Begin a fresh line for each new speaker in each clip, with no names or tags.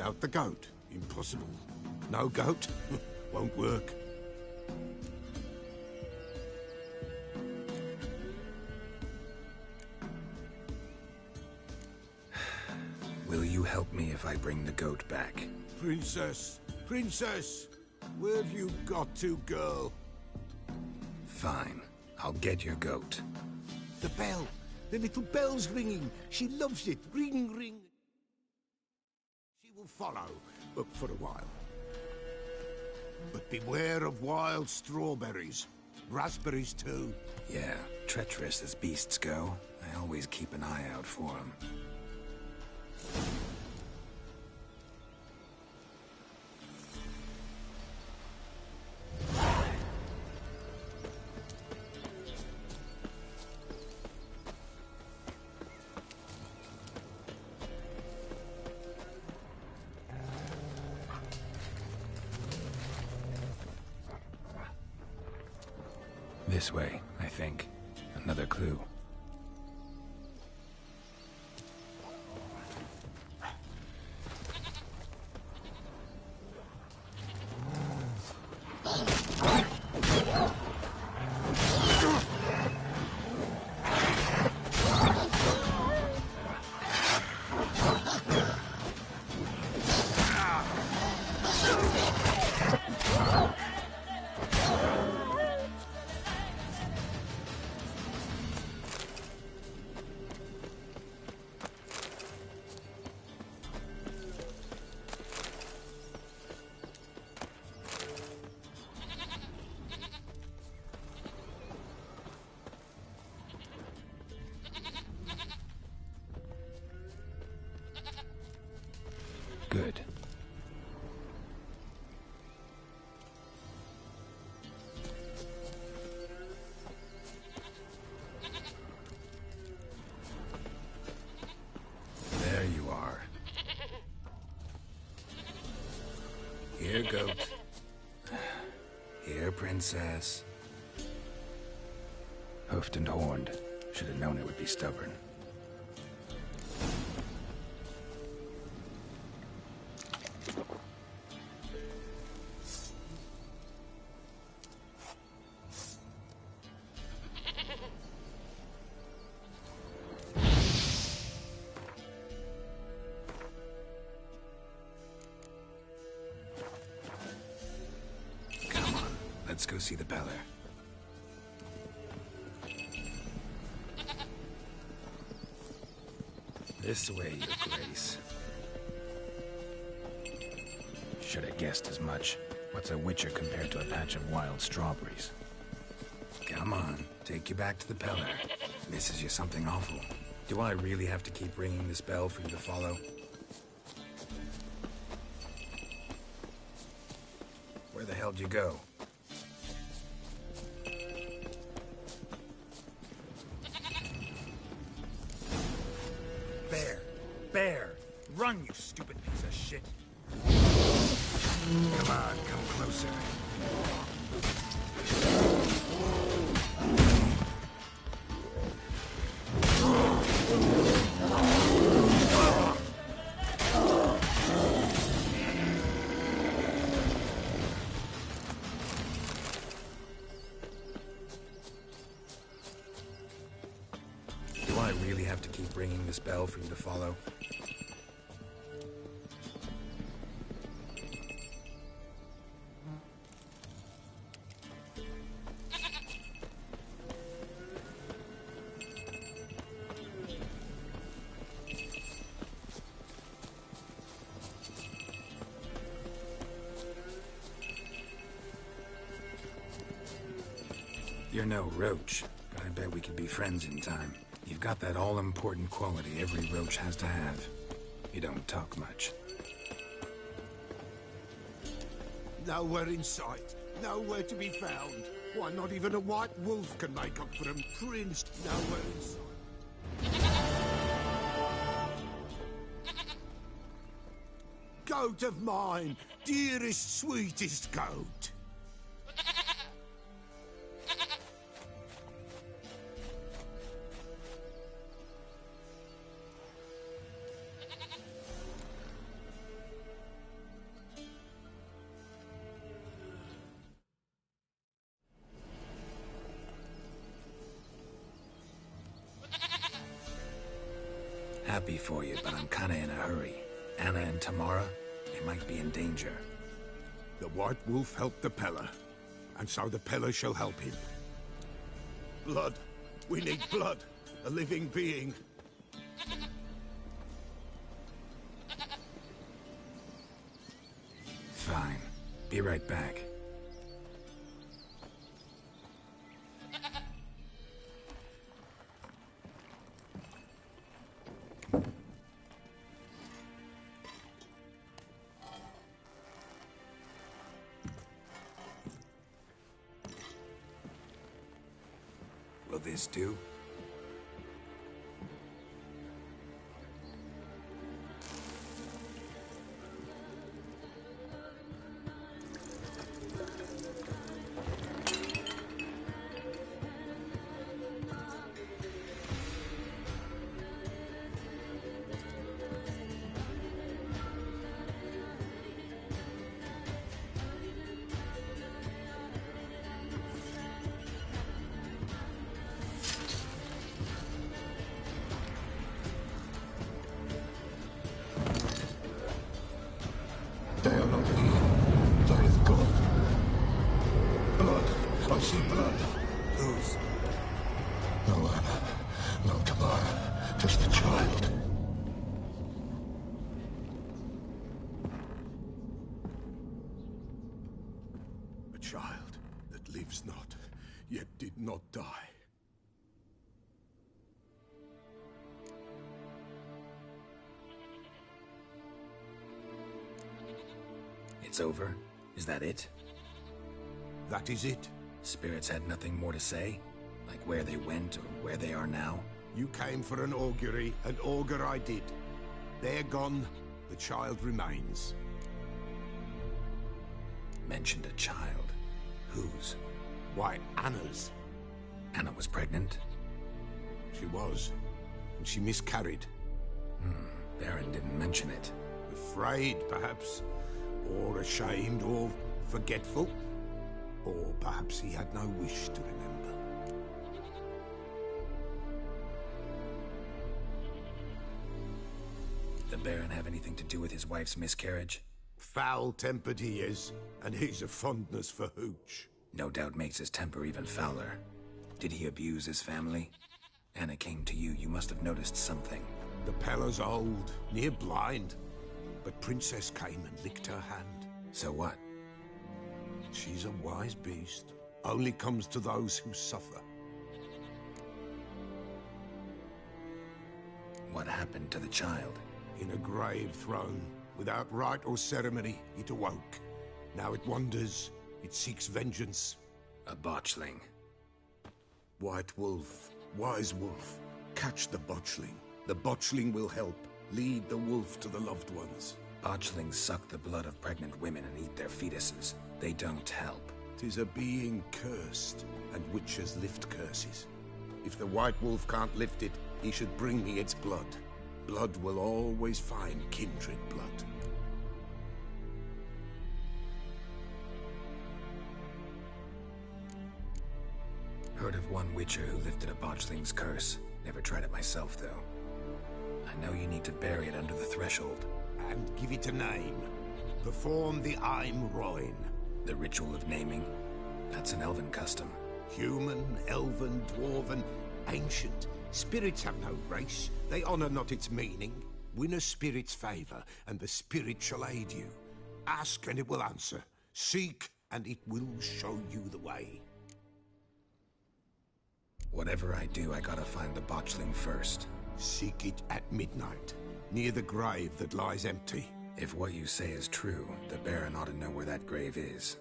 without the goat. Impossible. No goat? Won't work.
Will you help me if I bring the goat back?
Princess! Princess! Where have you got to, girl?
Fine. I'll get your goat.
The bell! The little bell's ringing. She loves it. Ring, ring. She will follow, but for a while. But beware of wild strawberries. Raspberries, too.
Yeah, treacherous as beasts go. I always keep an eye out for them. This way, I think. Another clue. Good. There you are. Here, goat. Here, princess. Hoofed and horned. Should have known it would be stubborn. Let's go see the Beller. This way, Your Grace. Should have guessed as much. What's a witcher compared to a patch of wild strawberries? Come on, take you back to the Beller. Misses you something awful. Do I really have to keep ringing this bell for you to follow? Where the hell'd you go? Bear! Run, you stupid piece of shit! Come on, come closer. Do I really have to keep ringing this bell for you to follow? You're no roach, but I bet we could be friends in time. You've got that all-important quality every roach has to have. You don't talk much.
Nowhere in sight. Nowhere to be found. Why, not even a white wolf can make up for him. Prince, nowhere in sight. Goat of mine, dearest, sweetest goat.
happy for you, but I'm kinda in a hurry. Anna and Tamara, they might be in danger.
The White Wolf helped the Peller, and so the Peller shall help him. Blood. We need blood. A living being.
Fine. Be right back. Will this do?
They are not here. There is God. Blood. I see blood.
Whose?
No Anna. No Tamara. Just the child. A child that lives not, yet did not die.
It's over? Is that it?
That is it.
Spirits had nothing more to say? Like where they went or where they are now?
You came for an augury, and augur I did. They're gone. The child remains.
Mentioned a child. Whose?
Why, Anna's.
Anna was pregnant?
She was. And she miscarried.
Baron didn't mention it.
Afraid, perhaps. Or ashamed, or forgetful. Or perhaps he had no wish to remember.
The Baron have anything to do with his wife's miscarriage?
Foul-tempered he is, and he's a fondness for hooch.
No doubt makes his temper even fouler. Did he abuse his family? Anna came to you, you must have noticed something.
The Peller's old, near blind. But Princess came and licked her hand.
So what?
She's a wise beast. Only comes to those who suffer.
What happened to the child?
In a grave thrown, without rite or ceremony, it awoke. Now it wanders, it seeks vengeance.
A botchling.
White Wolf, wise wolf, catch the botchling. The botchling will help. Lead the wolf to the loved ones.
Botchlings suck the blood of pregnant women and eat their fetuses. They don't help.
'Tis a being cursed, and witches lift curses. If the White Wolf can't lift it, he should bring me its blood. Blood will always find kindred blood.
Heard of one witcher who lifted a botchling's curse. Never tried it myself, though. I know you need to bury it under the threshold.
And give it a name. Perform the Aim Roin.
The ritual of naming? That's an elven custom.
Human, elven, dwarven, ancient. Spirits have no race. They honor not its meaning. Win a spirit's favor, and the spirit shall aid you. Ask, and it will answer. Seek, and it will show you the way.
Whatever I do, I gotta find the botchling first.
Seek it at midnight, near the grave that lies empty.
If what you say is true, the Baron ought to know where that grave is.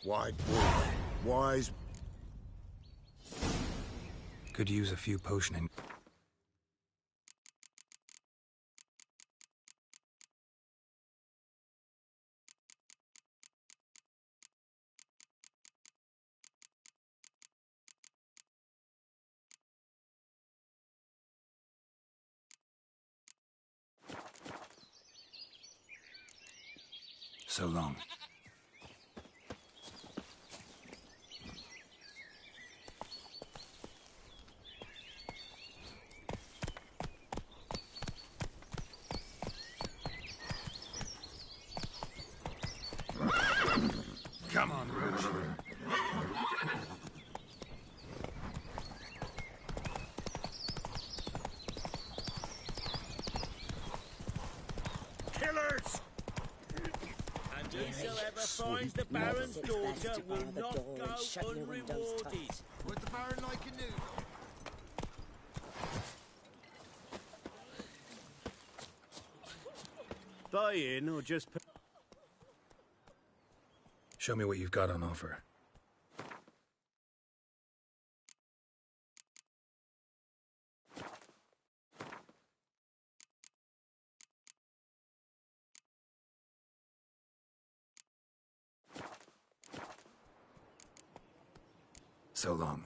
White Wolf, wise...
Could use a few potioning. So long. Come on, Roach.
Killers! And whosoever finds the Baron's daughter will not go unrewarded.
What's the Baron like in New?
Buy in or just...
Show me what you've got on offer. So long.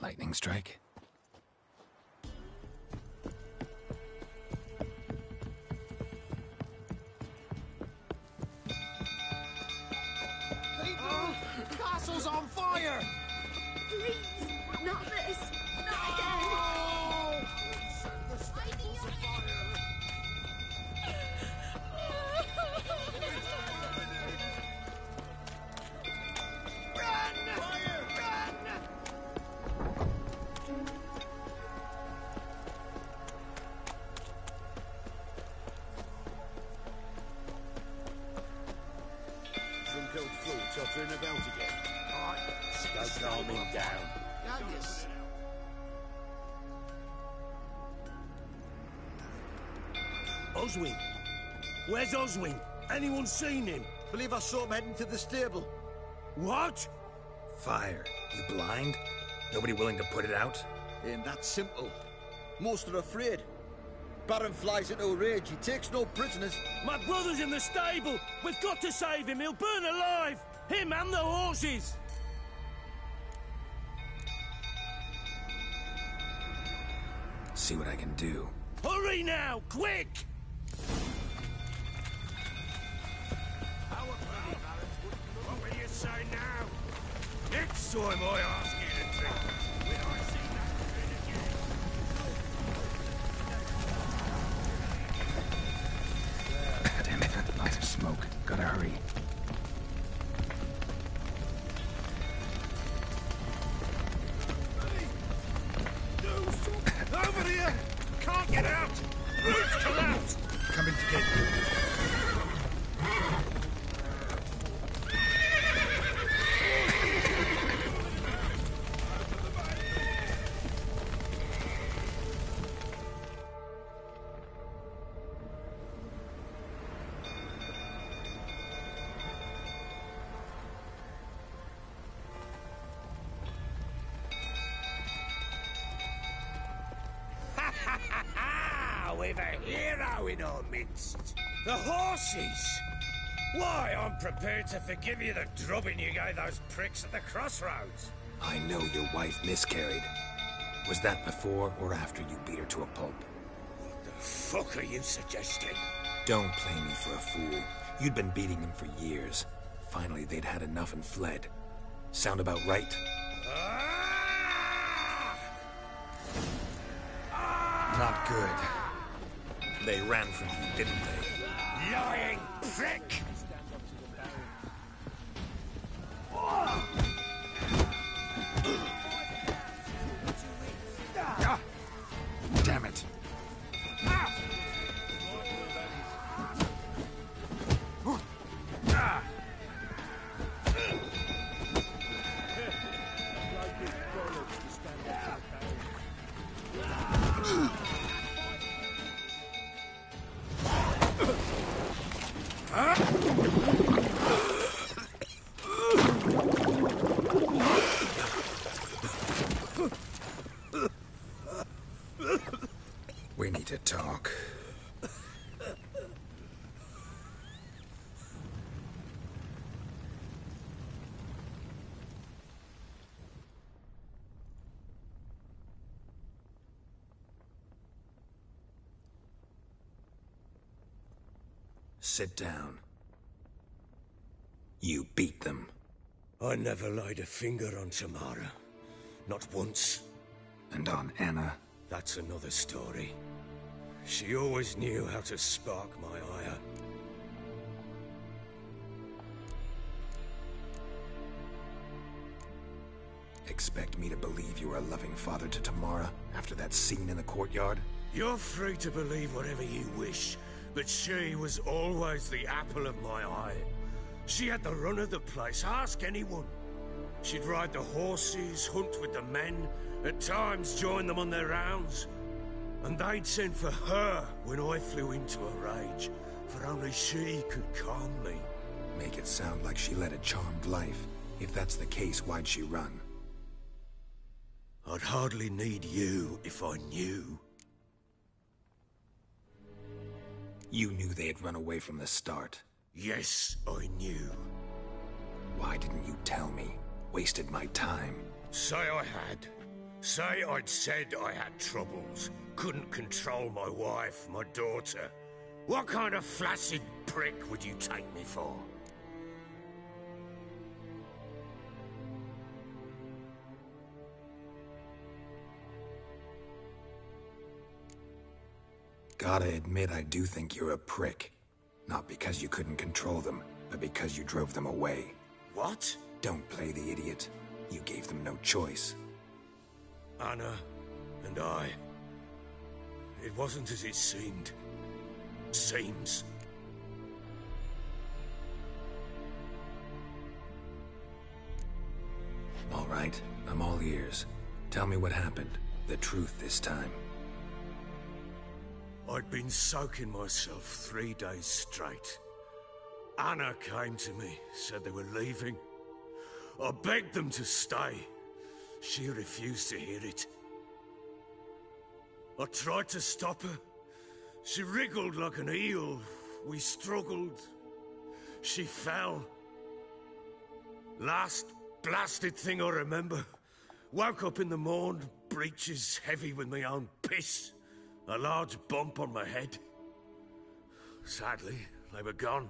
Lightning strike?
Castle's on fire!
Please, not this. Not again.
The staples of fire! Run! Fire! Run!
Drunk old fool tottering about again.
Alright,
Go calm him down.
Yes.
Oswin! Where's Oswin? Anyone seen him?
Believe I saw him heading to the stable.
What?
Fire. You blind? Nobody willing to put it out?
Ain't that simple. Most are afraid. Baron flies into a rage. He takes no prisoners.
My brother's in the stable! We've got to save him! He'll burn alive! Him and the horses!
See what I can do.
Hurry now! Quick! What will you say now? Next time I ask you to drink, will I see that grin again?
Damn it, lots of smoke. Gotta hurry.
Over here! Can't get out! Roof's collapsed!
Coming to get you.
We've a hero in our midst. The horses! Why, I'm prepared to forgive you the drubbing you gave those pricks at the crossroads.
I know your wife miscarried. Was that before or after you beat her to a pulp?
What the fuck are you suggesting?
Don't play me for a fool. You'd been beating them for years. Finally, they'd had enough and fled. Sound about right? Not good. They ran from you, didn't they?
Lying prick!
Ah! Damn it. We need to talk. Sit down. You beat them.
I never laid a finger on Tamara. Not once.
And on Anna?
That's another story. She always knew how to spark my ire.
Expect me to believe you were a loving father to Tamara after that scene in the courtyard?
You're free to believe whatever you wish, but she was always the apple of my eye. She had the run of the place, ask anyone. She'd ride the horses, hunt with the men, at times join them on their rounds. And they'd send for her when I flew into a rage, for only she could calm me.
Make it sound like she led a charmed life. If that's the case, why'd she run?
I'd hardly need you if I knew.
You knew they had run away from the start.
Yes, I knew.
Why didn't you tell me? Wasted my time.
Say I had. Say I'd said I had troubles. Couldn't control my wife, my daughter. What kind of flaccid prick would you take me for?
Gotta admit, I do think you're a prick. Not because you couldn't control them, but because you drove them away.
What?
Don't play the idiot. You gave them no choice.
Anna and I... It wasn't as it seemed. Seems.
All right, I'm all ears. Tell me what happened. The truth this time.
I'd been soaking myself 3 days straight. Anna came to me, said they were leaving. I begged them to stay. She refused to hear it. I tried to stop her. She wriggled like an eel. We struggled. She fell. Last blasted thing I remember. Woke up in the morn, breeches heavy with my own piss. A large bump on my head. Sadly, they were gone.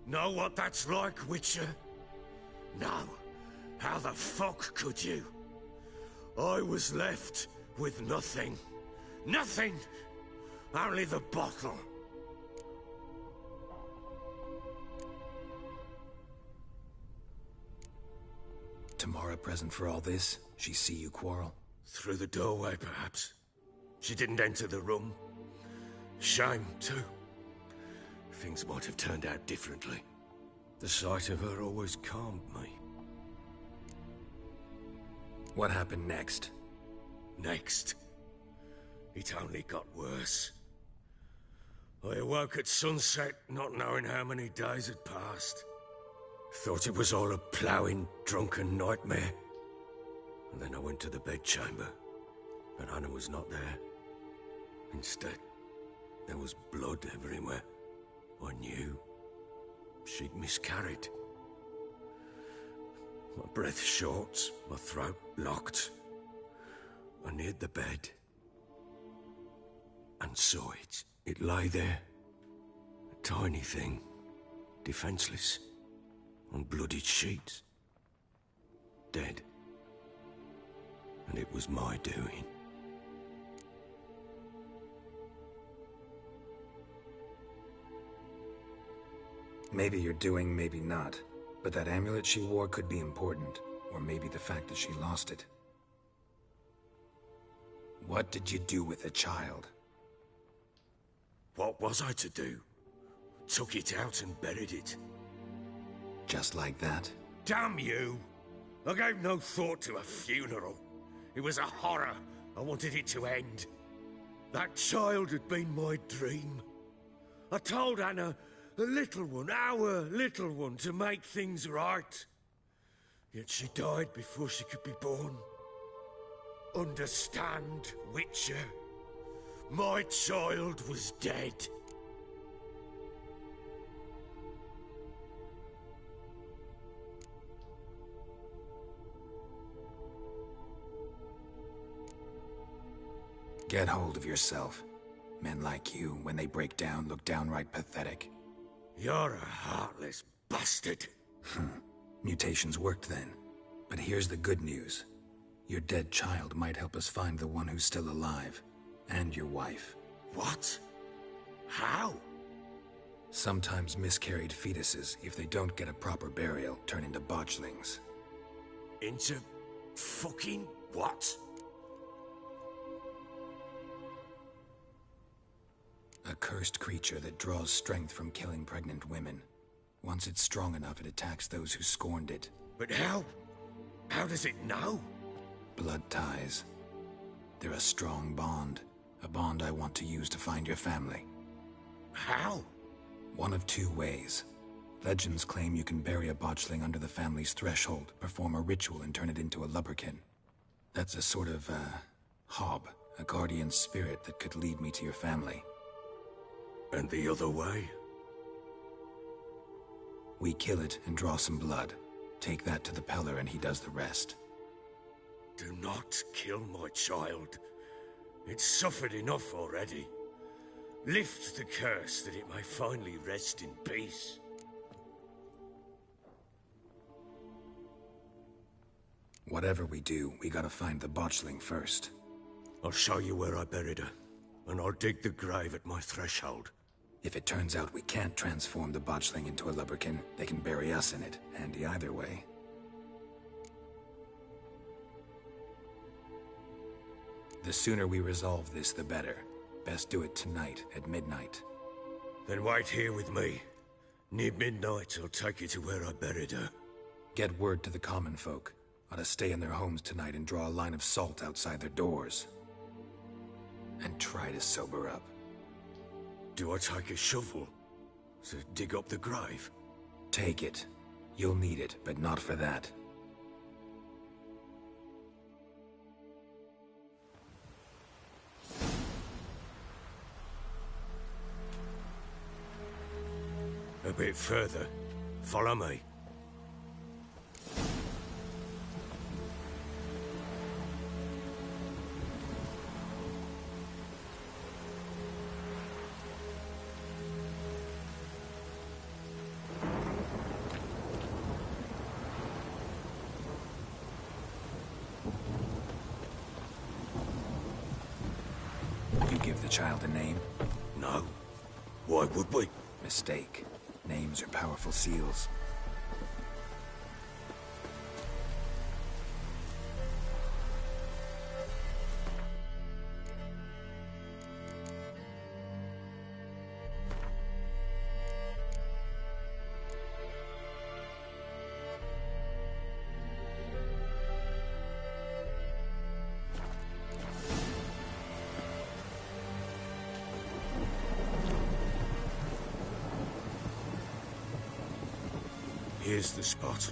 Know what that's like, Witcher? No. How the fuck could you? I was left with nothing. Nothing! Only the bottle.
Tamara present for all this? She see you quarrel?
Through the doorway, perhaps. She didn't enter the room. Shame, too. Things might have turned out differently. The sight of her always calmed me.
What happened next?
Next, it only got worse. I awoke at sunset, not knowing how many days had passed. Thought it was all a ploughing, drunken nightmare. And then I went to the bedchamber, but Anna was not there. Instead, there was blood everywhere. I knew she'd miscarried. My breath short, my throat locked. I neared the bed and saw it. It lay there, a tiny thing, defenseless, on bloodied sheets, dead. And it was my doing.
Maybe you're doing, maybe not. But that amulet she wore could be important. Or maybe the fact that she lost it. What did you do with the child?
What was I to do? Took it out and buried it.
Just like that?
Damn you! I gave no thought to a funeral. It was a horror. I wanted it to end. That child had been my dream. I told Anna, the little one, our little one, to make things right. Yet she died before she could be born. Understand, Witcher? My child was dead.
Get hold of yourself. Men like you, when they break down, look downright pathetic.
You're a heartless bastard.
Mutations worked then. But here's the good news. Your dead child might help us find the one who's still alive. And your wife.
What? How?
Sometimes miscarried fetuses, if they don't get a proper burial, turn into botchlings.
Into fucking what?
A cursed creature that draws strength from killing pregnant women. Once it's strong enough, it attacks those who scorned it.
But how? How does it know?
Blood ties. They're a strong bond. A bond I want to use to find your family.
How?
One of two ways. Legends claim you can bury a botchling under the family's threshold, perform a ritual, and turn it into a lubberkin. That's a sort of, hob, a guardian spirit that could lead me to your family.
And the other way?
We kill it and draw some blood. Take that to the Peller and he does the rest.
Do not kill my child. It's suffered enough already. Lift the curse that it may finally rest in peace.
Whatever we do, we gotta find the botchling first.
I'll show you where I buried her, and I'll dig the grave at my threshold.
If it turns out we can't transform the botchling into a lubberkin, they can bury us in it. Handy either way. The sooner we resolve this, the better. Best do it tonight, at midnight.
Then wait here with me. Near midnight, I'll take you to where I buried her.
Get word to the common folk. Ought to stay in their homes tonight and draw a line of salt outside their doors. And try to sober up.
Do I take a shovel to dig up the grave?
Take it. You'll need it, but not for that.
A bit further. Follow me.
You give the child a name?
No. Why would we?
Mistake. Names are powerful seals.
Here's the spot.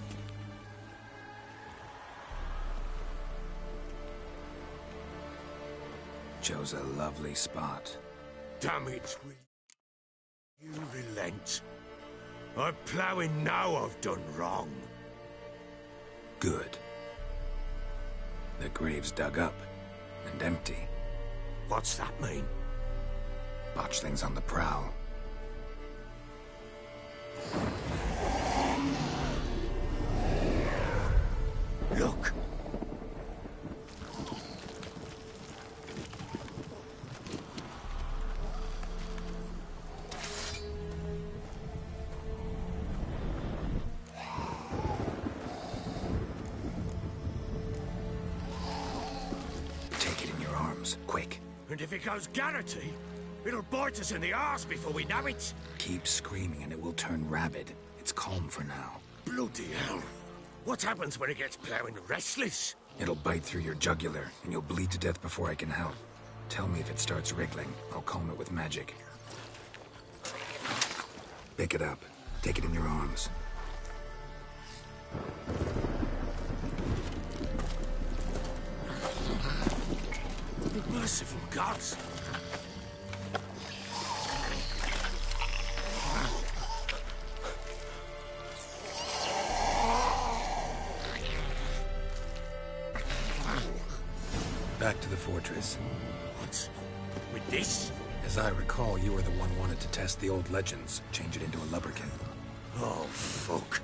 Chose a lovely spot.
Damn it, will you relent? I'm ploughing now I've done wrong.
Good. The grave's dug up and empty.
What's that mean?
Botchling's on the prowl.
Look!
Take it in your arms, quick.
And if it goes Garrity, it'll bite us in the arse before we know it.
Keep screaming and it will turn rabid. It's calm for now.
Bloody hell. What happens when it gets ploughing restless?
It'll bite through your jugular, and you'll bleed to death before I can help. Tell me if it starts wriggling. I'll calm it with magic. Pick it up. Take it in your arms.
Merciful gods!
Back to the fortress.
What? With this?
As I recall, you were the one wanted to test the old legends, change it into a lubberkin.
Oh, fuck.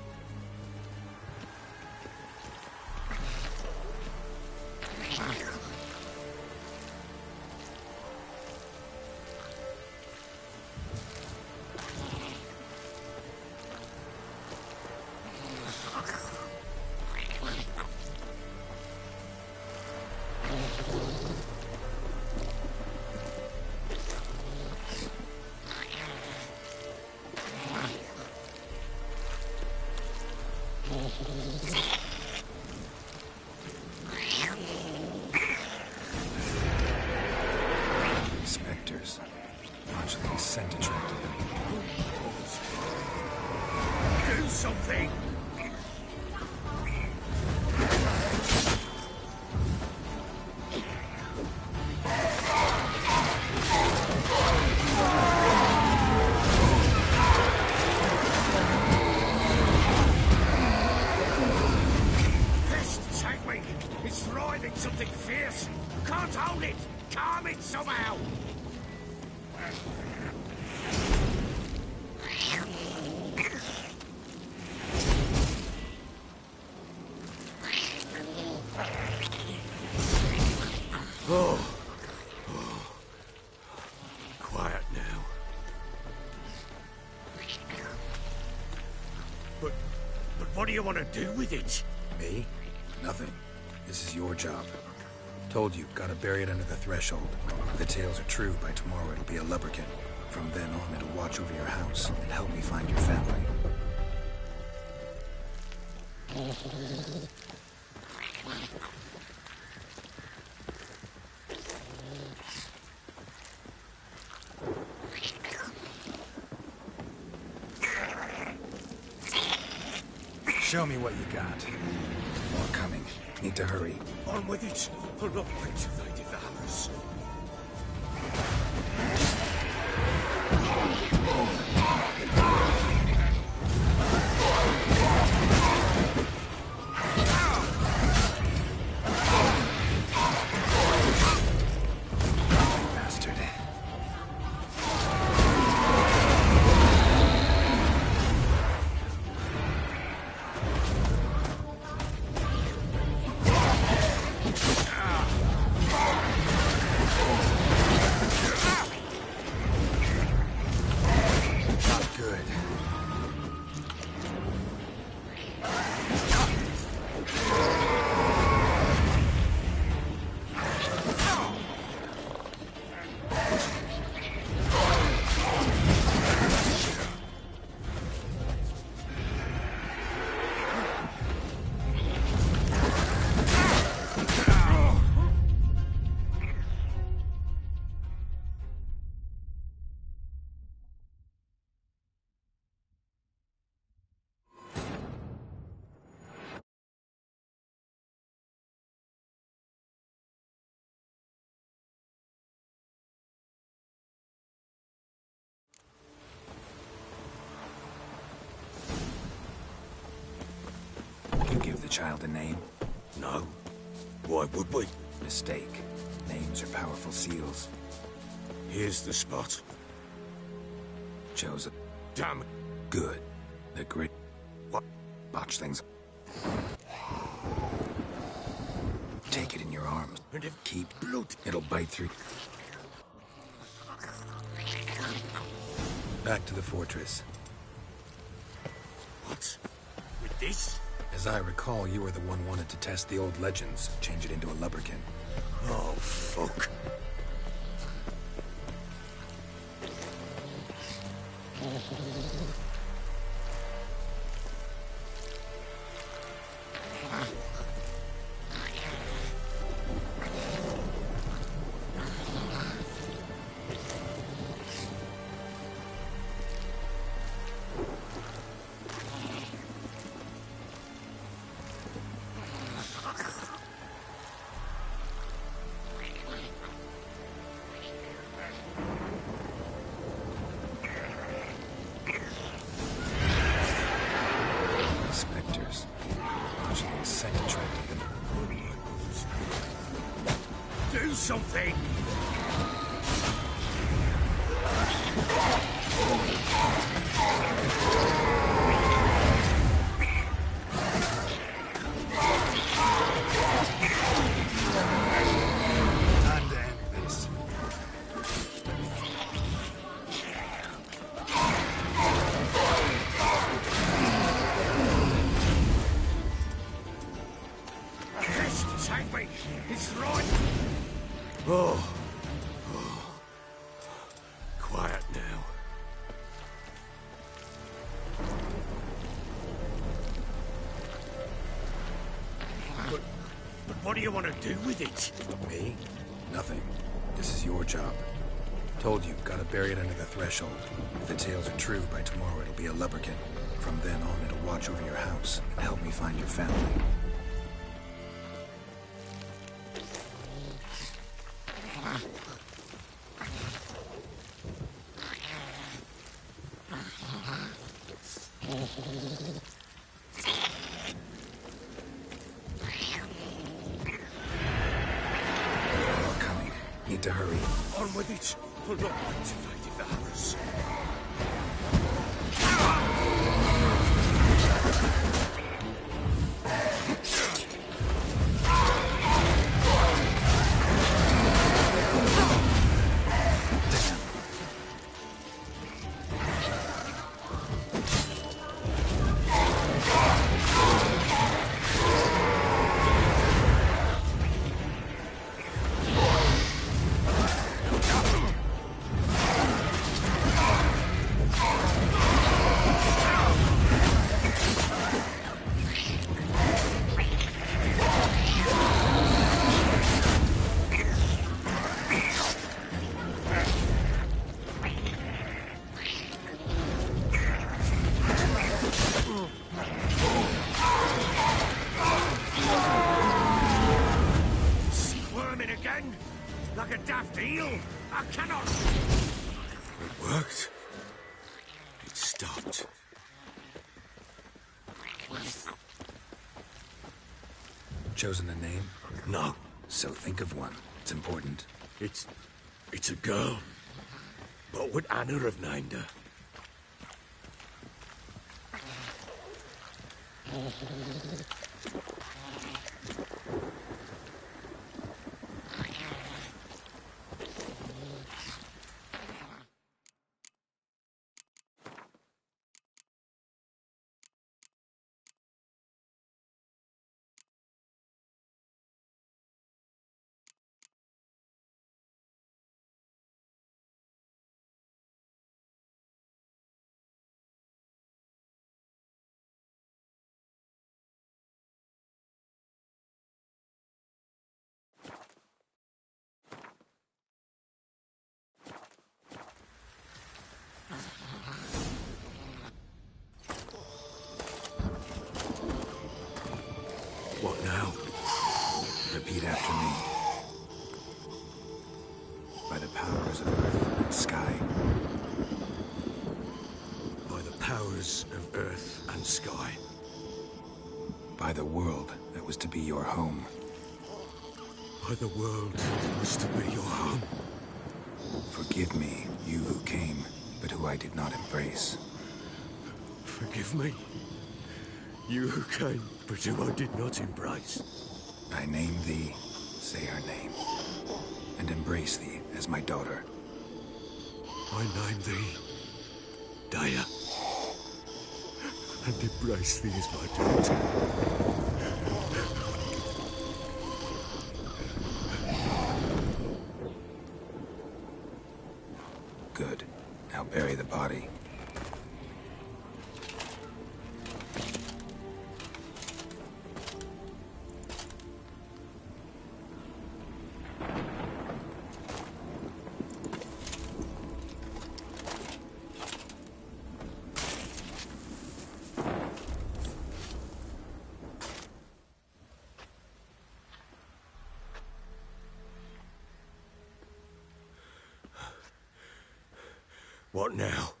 Spectres. Fledgling scent attracted them.
Do something! Pest, take me! It's writhing something fierce! Can't hold it! Calm it somehow! Oh. Quiet now. But what do you want to do with it?
Me? Nothing. This is your job. Told you, gotta bury it under the threshold. If the tales are true, by tomorrow it'll be a lubberkin. From then on, it'll watch over your house and help me find your family. Show me what you got. More coming. Need to hurry.
On with it. I'll not wait till they devour us.
Bastard. Not good. You give the child a name?
No. Why would we?
Mistake. Names are powerful seals.
Here's the spot.
Joseph.
Damn it.
Good. The great
What?
botchlings. Take it in your arms.
And if
Keep
blood.
It'll bite through. Back to the fortress.
What? With this?
As I recall, you were the one wanted to test the old legends, change it into a lubberkin.
Oh, fuck.
Spectres. Botchling scent attracted them.
Do something! What do you want to do with it?
Me? Nothing. This is your job. Told you, gotta bury it under the threshold. If the tales are true, by tomorrow it'll be a lubberkin. From then on, it'll watch over your house and help me find your family. More coming. Need to hurry.
On with it. Hold on to fight the hours. Squirming again? Like a daft eel? I cannot! It worked. It stopped.
Chosen a name?
No,
So think of one. It's important.
it's a girl. What would Anna have named her? What now?
Repeat after me. By the powers of earth and sky.
By the powers of earth and sky.
By the world that was to be your home.
By the world that was to be your home.
Forgive me, you who came, but who I did not embrace.
Forgive me. You who came, but who I did not embrace.
I name thee, say her name, and embrace thee as my daughter.
I name thee Daya, and embrace thee as my daughter.
Good. Now bury the body.
What now?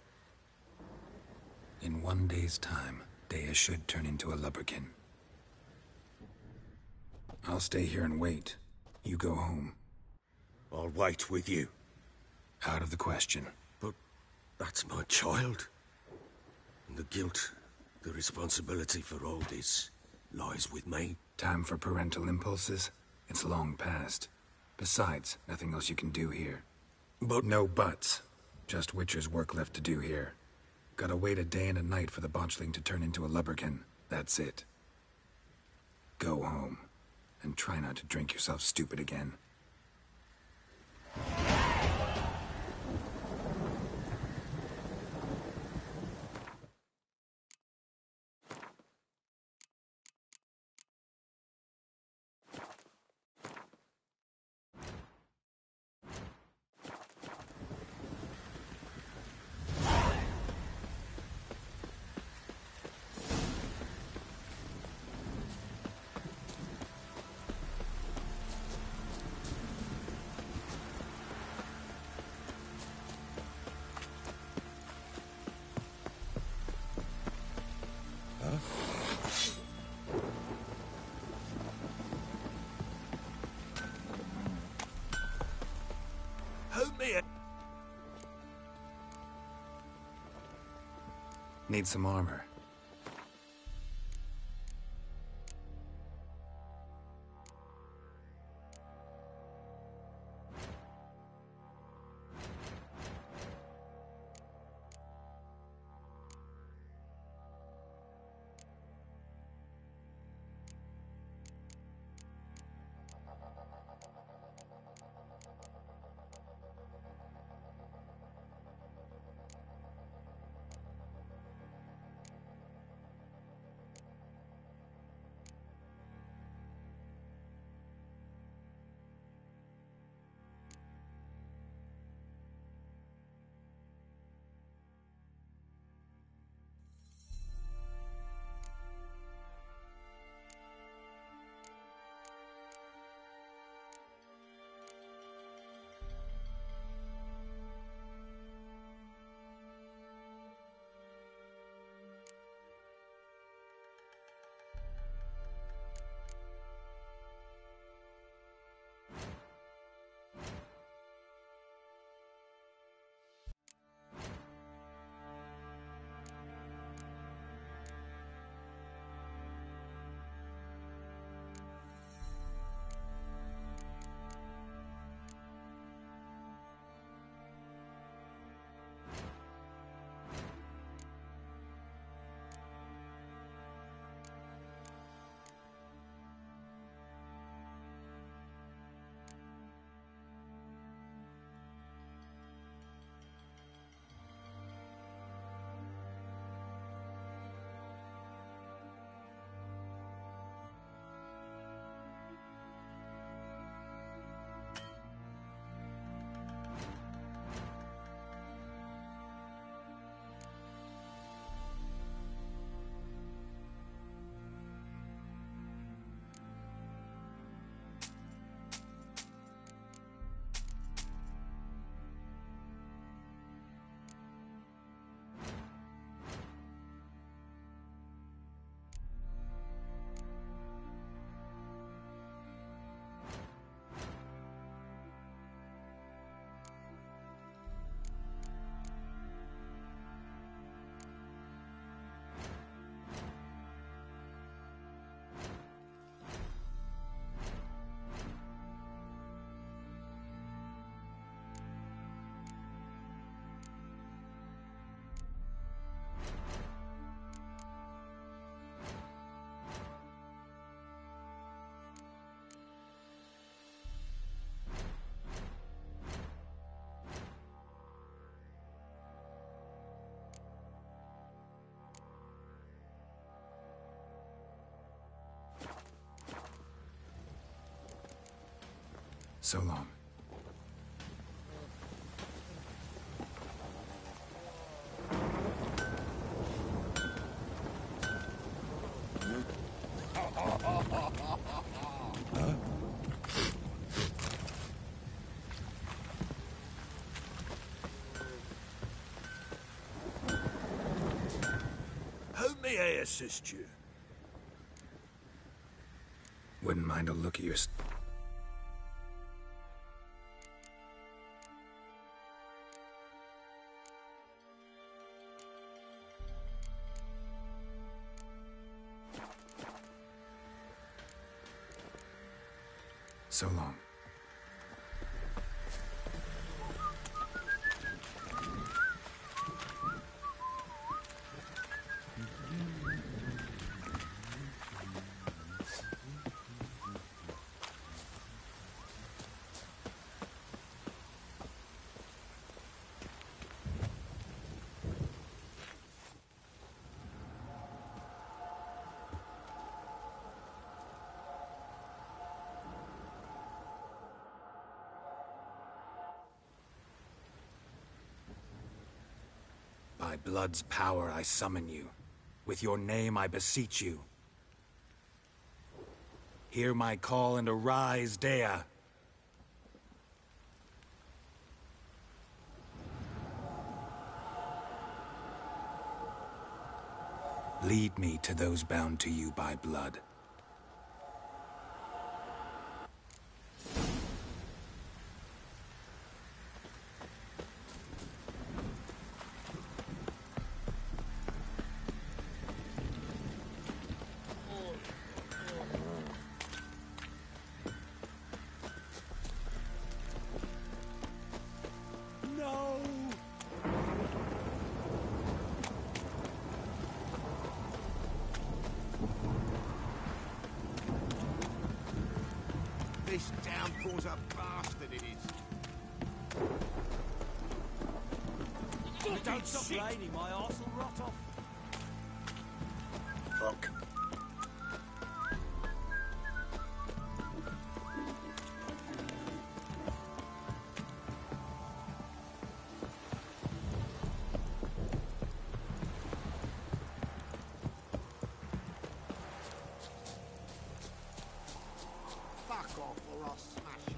In 1 day's time, Daya should turn into a lubberkin. I'll stay here and wait. You go home.
I'll wait with you.
Out of the question.
But that's my child. And the guilt, the responsibility for all this lies with me.
Time for parental impulses? It's long past. Besides, nothing else you can do here.
But
No buts. Just Witcher's work left to do here. Gotta wait a day and a night for the botchling to turn into a lubberkin. That's it. Go home. And try not to drink yourself stupid again. Need some armor. So long.
How may I assist you?
Wouldn't mind a look at your... So long. By blood's power I summon you. With your name I beseech you. Hear my call and arise, Dea. Lead me to those bound to you by blood.
War's a bastard, it is.
Don't stop raining, my arse will rot off.
Fuck.
Fuck off or I'll smash you.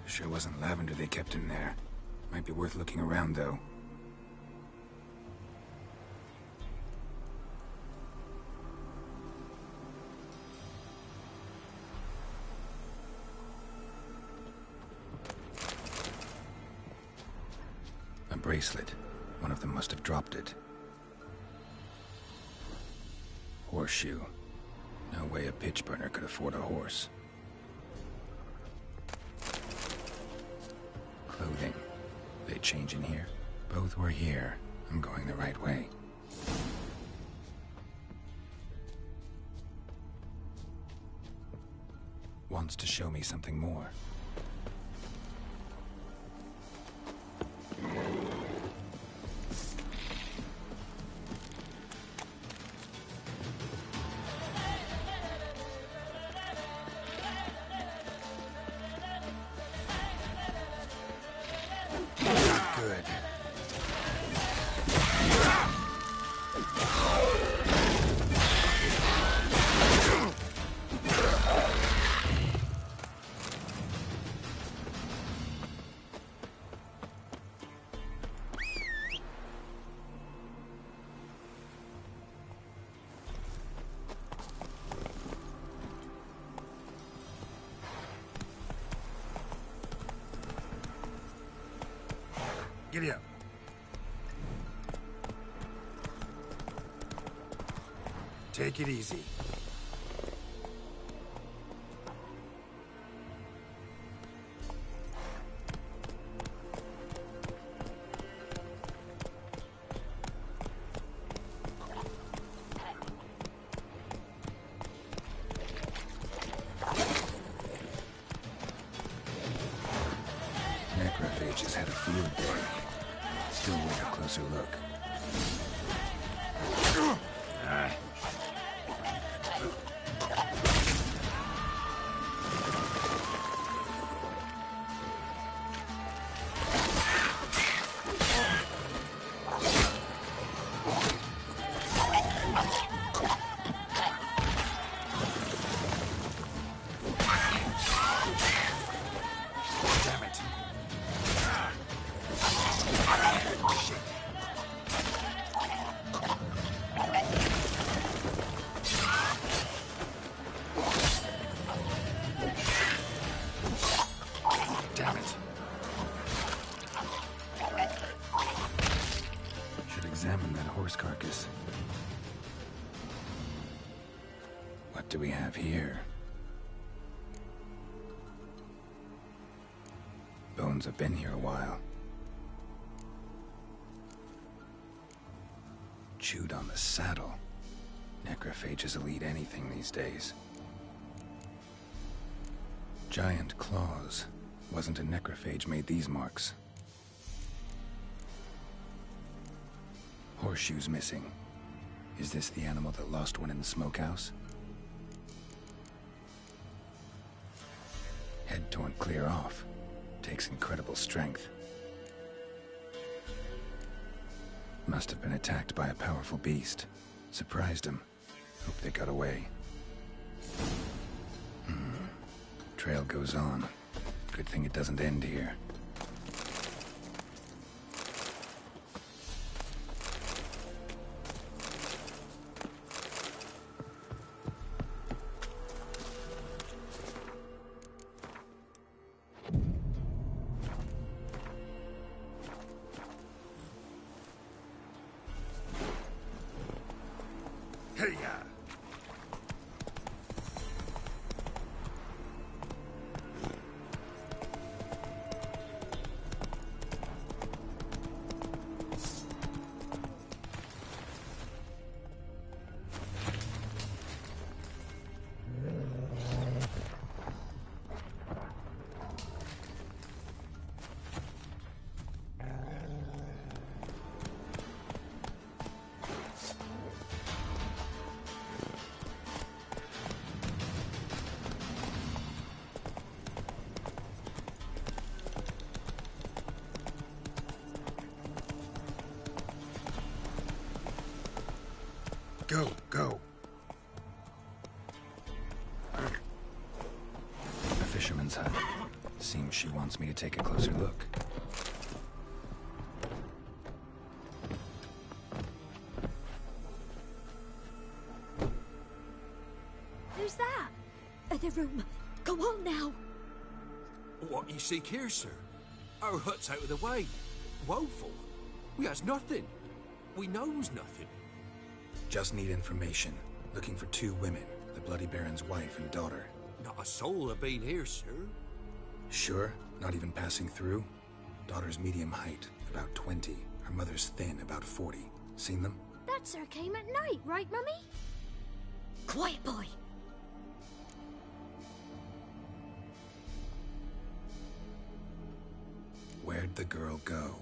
Sure wasn't lavender they kept in there. Might be worth looking around, though. A bracelet. One of them must have dropped it. Horseshoe. No way a pitch burner could afford a horse. Clothing. They change in here? Both were here. I'm going the right way. Wants to show me something more. Good. Giddy up. Take it easy. Necrophages had a field day. Still worth a closer look. Damn it. Shit. Damn it. Should examine that horse carcass. What do we have here? Bones have been here a while. Chewed on the saddle. Necrophages will eat anything these days. Giant claws. Wasn't a necrophage made these marks. Horseshoes missing. Is this the animal that lost one in the smokehouse? Head torn clear off. Takes incredible strength. Must have been attacked by a powerful beast. Surprised him. Hope they got away. Trail goes on. Good thing it doesn't end here. Go, go. A fisherman's hut. Seems she wants me to take a closer look.
Who's that? The room. Go on now.
What you seek here, sir? Our hut's out of the way. Woeful. We has nothing. We knows nothing.
Just need information. Looking for 2 women, the Bloody Baron's wife and daughter.
Not a soul have been here, sir.
Sure? Not even passing through? Daughter's medium height, about 20. Her mother's thin, about 40. Seen them?
That sir came at night, right, Mummy? Quiet, boy.
Where'd the girl go?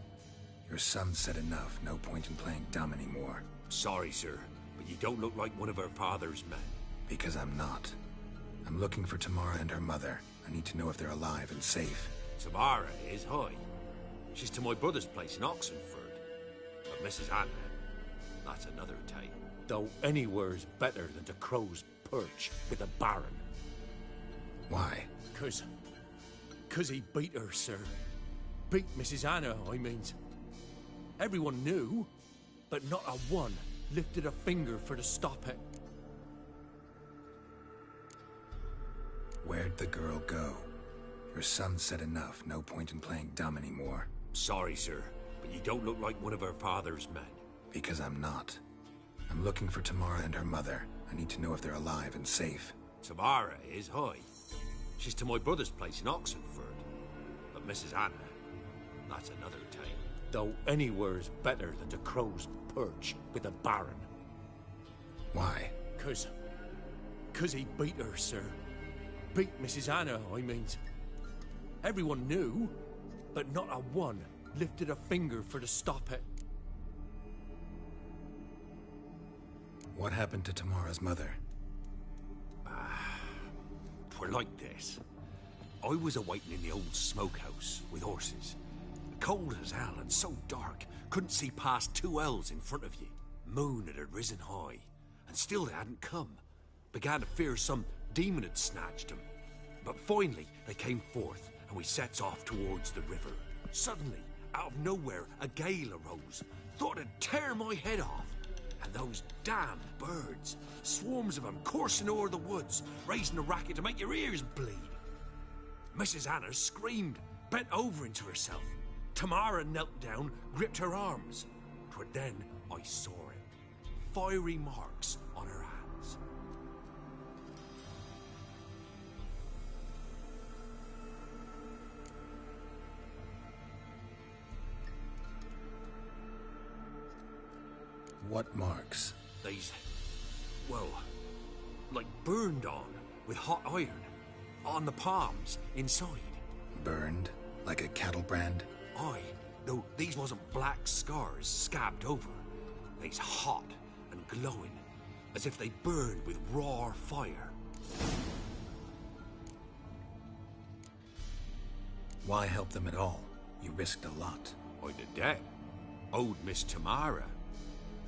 Your son said enough, no point in playing dumb anymore.
Sorry, sir, but you don't look like one of our father's men.
Because I'm not. I'm looking for Tamara and her mother. I need to know if they're alive and safe.
Tamara is high. She's to my brother's place in Oxenford. But Mrs. Anna, that's another tale. Though anywhere's better than the Crow's Perch with a Baron.
Why?
Cause he beat her, sir. Beat Mrs. Anna, I means. Everyone knew, but not a one lifted a finger for to stop it.
Where'd the girl go? Your son said enough, no point in playing dumb anymore.
Sorry, sir, but you don't look like one of our father's men.
Because I'm not. I'm looking for Tamara and her mother. I need to know if they're alive and safe.
Tamara is high. She's to my brother's place in Oxenford. But Mrs. Anna, that's another tale. Though anywhere's better than the Crow's Perch with a Baron.
Why?
Cause he beat her, sir. Beat Mrs. Anna, I means. Everyone knew, but not a one lifted a finger for to stop it.
What happened to Tamara's mother?
Twere like this. I was awaiting in the old smokehouse with horses. Cold as hell and so dark, couldn't see past 2 ells in front of you. Moon had risen high, and still they hadn't come. Began to fear some demon had snatched them. But finally, they came forth, and we sets off towards the river. Suddenly, out of nowhere, a gale arose. Thought it'd tear my head off. And those damn birds, swarms of them coursing o'er the woods, raising a racket to make your ears bleed. Mrs. Anna screamed, bent over into herself. Tamara knelt down, gripped her arms. 'Twere then I saw it. Fiery marks on her hands.
What marks?
These, well, like burned on with hot iron. On the palms, inside.
Burned? Like a cattle brand?
Aye, though these wasn't black scars scabbed over. They's hot and glowing, as if they burned with raw fire.
Why help them at all? You risked a lot.
I did that. Owed Miss Tamara.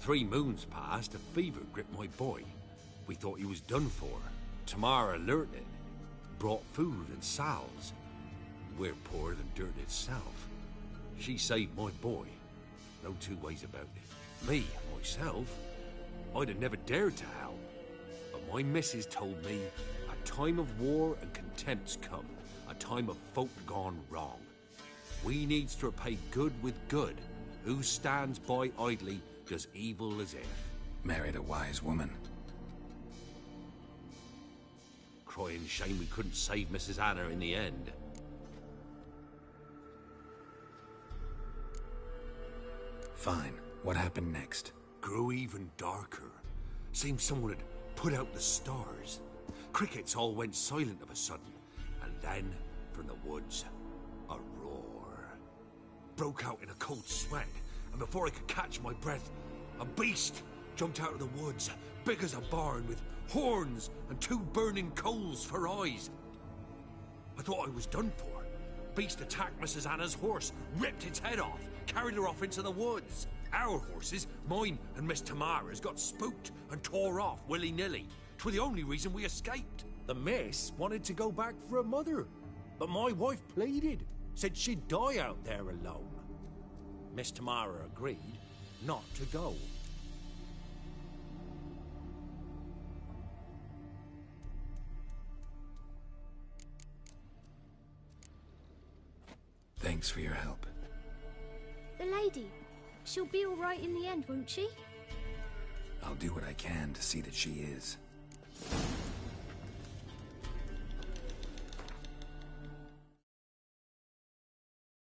3 moons passed, a fever gripped my boy. We thought he was done for. Tamara learnt it. Brought food and salves. We're poorer than dirt itself. She saved my boy. No 2 ways about it. Me, myself, I'd have never dared to help. But my missus told me a time of war and contempt's come. A time of folk gone wrong. We needs to repay good with good. Who stands by idly does evil as if.
Married a wise woman.
Crying shame we couldn't save Mrs. Anna in the end.
Fine. What happened next?
Grew even darker. Seemed someone had put out the stars. Crickets all went silent of a sudden. And then, from the woods, a roar. Broke out in a cold sweat, and before I could catch my breath, a beast jumped out of the woods, big as a barn, with horns and 2 burning coals for eyes. I thought I was done for. Beast attacked Mrs. Anna's horse, ripped its head off, carried her off into the woods. Our horses, mine and Miss Tamara's, got spooked and tore off willy-nilly. 'Twere the only reason we escaped.
The miss wanted to go back for her mother, but my wife pleaded, said she'd die out there alone. Miss Tamara agreed not to go.
Thanks for your help.
The lady. She'll be all right in the end, won't she?
I'll do what I can to see that she is.